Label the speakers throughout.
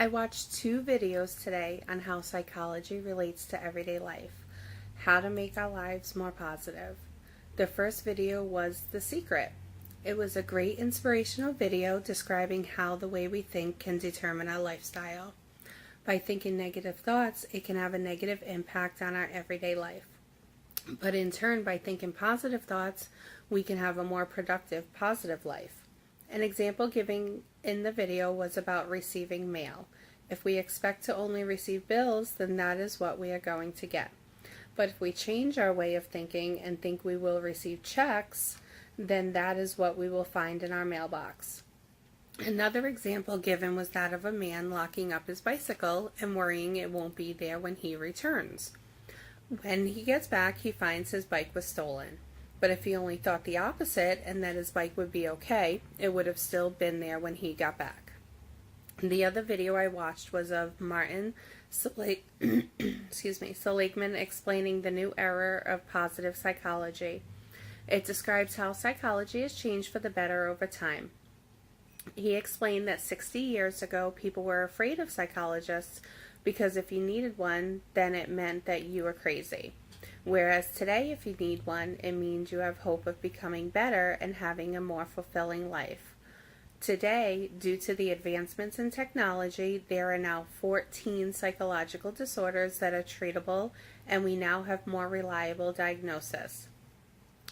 Speaker 1: I watched two videos today on how psychology relates to everyday life, how to make our lives more positive. The first video was The Secret. It was a great inspirational video describing how the way we think can determine our lifestyle. By thinking negative thoughts, it can have a negative impact on our everyday life. But in turn, by thinking positive thoughts, we can have a more productive, positive life. An example given in the video was about receiving mail. If we expect to only receive bills, then that is what we are going to get. But if we change our way of thinking and think we will receive checks, then that is what we will find in our mailbox. Another example given was that of a man locking up his bicycle and worrying it won't be there when he returns. When he gets back, he finds his bike was stolen. But if he only thought the opposite and that his bike would be okay, it would have still been there when he got back. The other video I watched was of Martin Seligman explaining the new era of positive psychology. It describes how psychology has changed for the better over time. He explained that 60 years ago, people were afraid of psychologists because if you needed one, then it meant that you were crazy. Whereas today, if you need one, it means you have hope of becoming better and having a more fulfilling life. Today, due to the advancements in technology, there are now 14 psychological disorders that are treatable, and we now have more reliable diagnosis.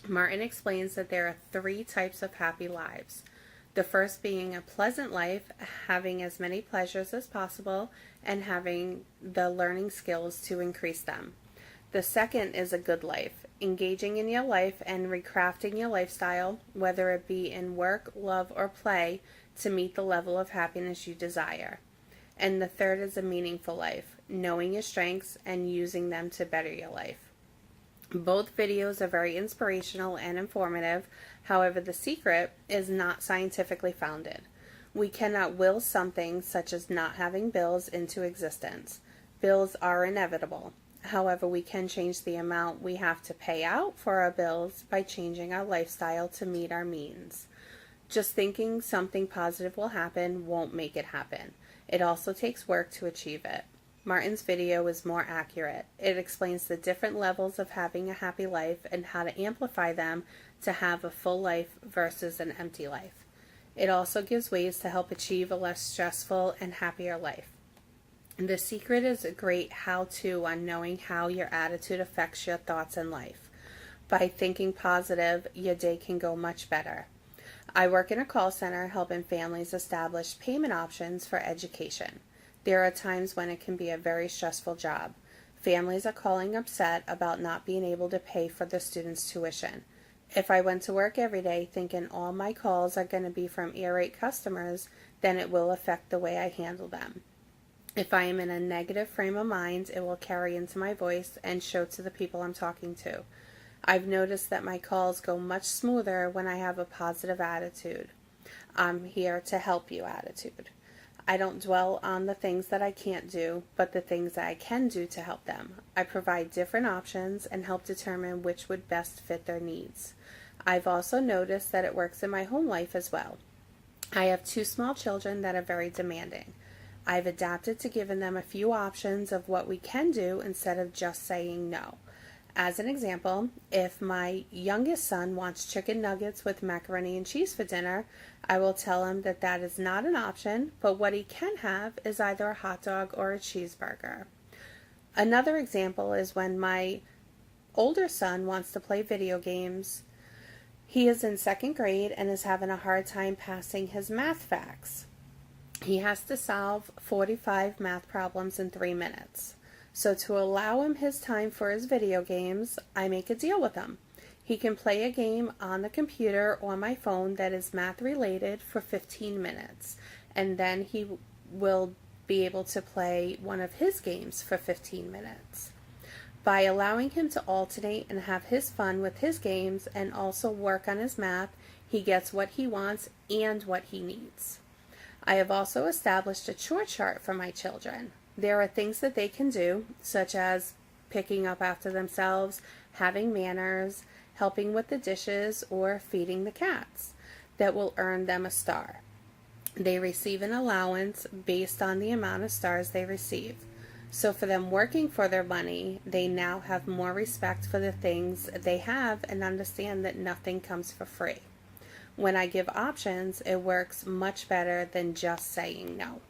Speaker 1: Martin explains that there are 3 types of happy lives. The first being a pleasant life, having as many pleasures as possible, and having the learning skills to increase them. The second is a good life, engaging in your life and recrafting your lifestyle, whether it be in work, love, or play, to meet the level of happiness you desire. And the third is a meaningful life, knowing your strengths and using them to better your life. Both videos are very inspirational and informative. However, The Secret is not scientifically founded. We cannot will something such as not having bills into existence. Bills are inevitable. However, we can change the amount we have to pay out for our bills by changing our lifestyle to meet our means. Just thinking something positive will happen won't make it happen. It also takes work to achieve it. Martin's video is more accurate. It explains the different levels of having a happy life and how to amplify them to have a full life versus an empty life. It also gives ways to help achieve a less stressful and happier life. The Secret is a great how-to on knowing how your attitude affects your thoughts in life. By thinking positive, your day can go much better. I work in a call center helping families establish payment options for education. There are times when it can be a very stressful job. Families are calling upset about not being able to pay for their students' tuition. If I went to work every day thinking all my calls are going to be from irate customers, then it will affect the way I handle them. If I am in a negative frame of mind, it will carry into my voice and show to the people I'm talking to. I've noticed that my calls go much smoother when I have a positive attitude. I'm here to help you attitude. I don't dwell on the things that I can't do, but the things that I can do to help them. I provide different options and help determine which would best fit their needs. I've also noticed that it works in my home life as well. I have 2 small children that are very demanding. I've adapted to giving them a few options of what we can do instead of just saying no. As an example, if my youngest son wants chicken nuggets with macaroni and cheese for dinner, I will tell him that that is not an option, but what he can have is either a hot dog or a cheeseburger. Another example is when my older son wants to play video games. He is in 2nd grade and is having a hard time passing his math facts. He has to solve 45 math problems in 3 minutes. So to allow him his time for his video games, I make a deal with him. He can play a game on the computer or my phone that is math related for 15 minutes. And then he will be able to play one of his games for 15 minutes. By allowing him to alternate and have his fun with his games and also work on his math, he gets what he wants and what he needs. I have also established a chore chart for my children. There are things that they can do, such as picking up after themselves, having manners, helping with the dishes, or feeding the cats, that will earn them a star. They receive an allowance based on the amount of stars they receive. So for them working for their money, they now have more respect for the things they have and understand that nothing comes for free. When I give options, it works much better than just saying no.